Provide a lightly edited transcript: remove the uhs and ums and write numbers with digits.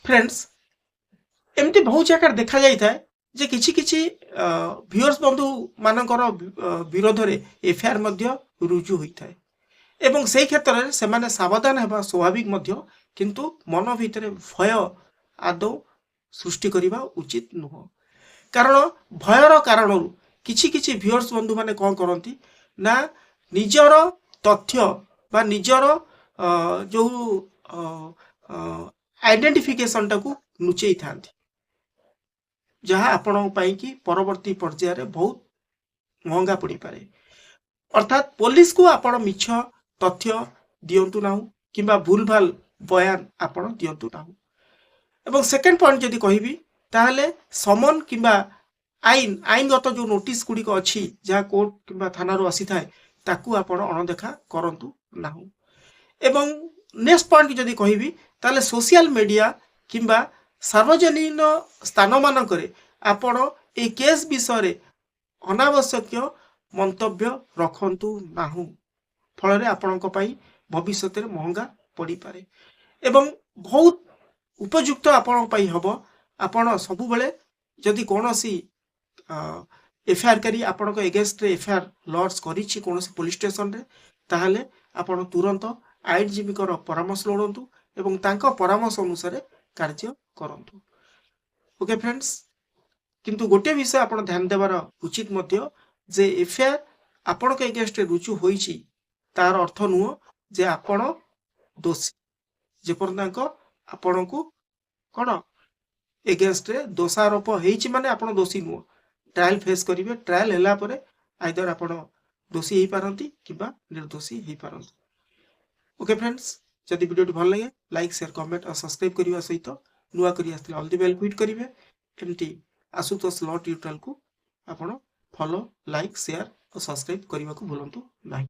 Friends एमती बहुत जगह देखा जाए जे किछि किछि व्यूअर्स बंधु मानकर विरोध रे एफआईआर मध्य रुजु होता है एवं से क्षेत्र में से माने सावधान हेबा स्वाभाविक मध्य किंतु मन भितर भय आदौ सृष्टि करने उचित नुह कारण भयर कारण किछि किछि व्यूअर्स बंधु माने कौन करती ना निजर तथ्य बा निजर जो आइडेंटिफिकेशन टाकू लुचेई था जहाँ आपण कि परवर्ती पर्यायर रे बहुत महंगा पड़ी पारे अर्थात पुलिस को आपण मिछ तथ्य दियंतु ना किंबा भूल भाल बयान आपण दियंतु ना एवं सेकेंड पॉइंट जदि कहबी ताहले समन किंबा आईन आईनगत जो नोटिस गुड़िक अच्छी जहाँ कोर्ट किंबा थाना रू आसी थाए ताकू आपण अणदेखा करंतु ना एवं नेक्स्ट पॉइंट जदि कहबी ताहले सोशल मीडिया किंबा सार्वजनिक स्थान मानकरे आपण ए केस विषय अनावश्यक मंतव्य रखंतु नाहु फल आपणक भविष्य में महंगा पड़ पारे एवं बहुत उपयुक्त आपण हम आपण सब बेले जदि कौन सी एफआईआर करी आपण एगेन्स्ट एफआईआर लॉन्च करी कौन पुलिस स्टेशन रे ताहले आपण तुरंत आईनजीवी परामर्श लोड़ंतु एवं तांका परामर्श अनुसार कार्य करंतु ओके फ्रेंड्स किंतु गोटे विषय आप ध्यान देवार उचित मध्य जे एफआईआर आपण के एगेन्स्ट रुजु होईची तार अर्थ नुह जे आपण दोषी जेपर्यंत आपण को कौन एगेन्स्ट दोषारोप होईची माने आपण दोषी नुह ट्रायल फेस करिवे ट्रायल हैला परे आइदर आपण दोषी हेई पारंती किबा निर्दोषी हेई पारंती ओके फ्रेंड्स जदि वीडियो भल लगे लाइक शेयर कमेंट और सब्सक्राइब करने सहित नुआ करी आसले ऑल द बेल क्लिक करेंगे एमती आशुतोष लॉ ट्यूटोरियल को आपण फॉलो लाइक शेयर और सब्सक्राइब करने को भूलंतु नहीं।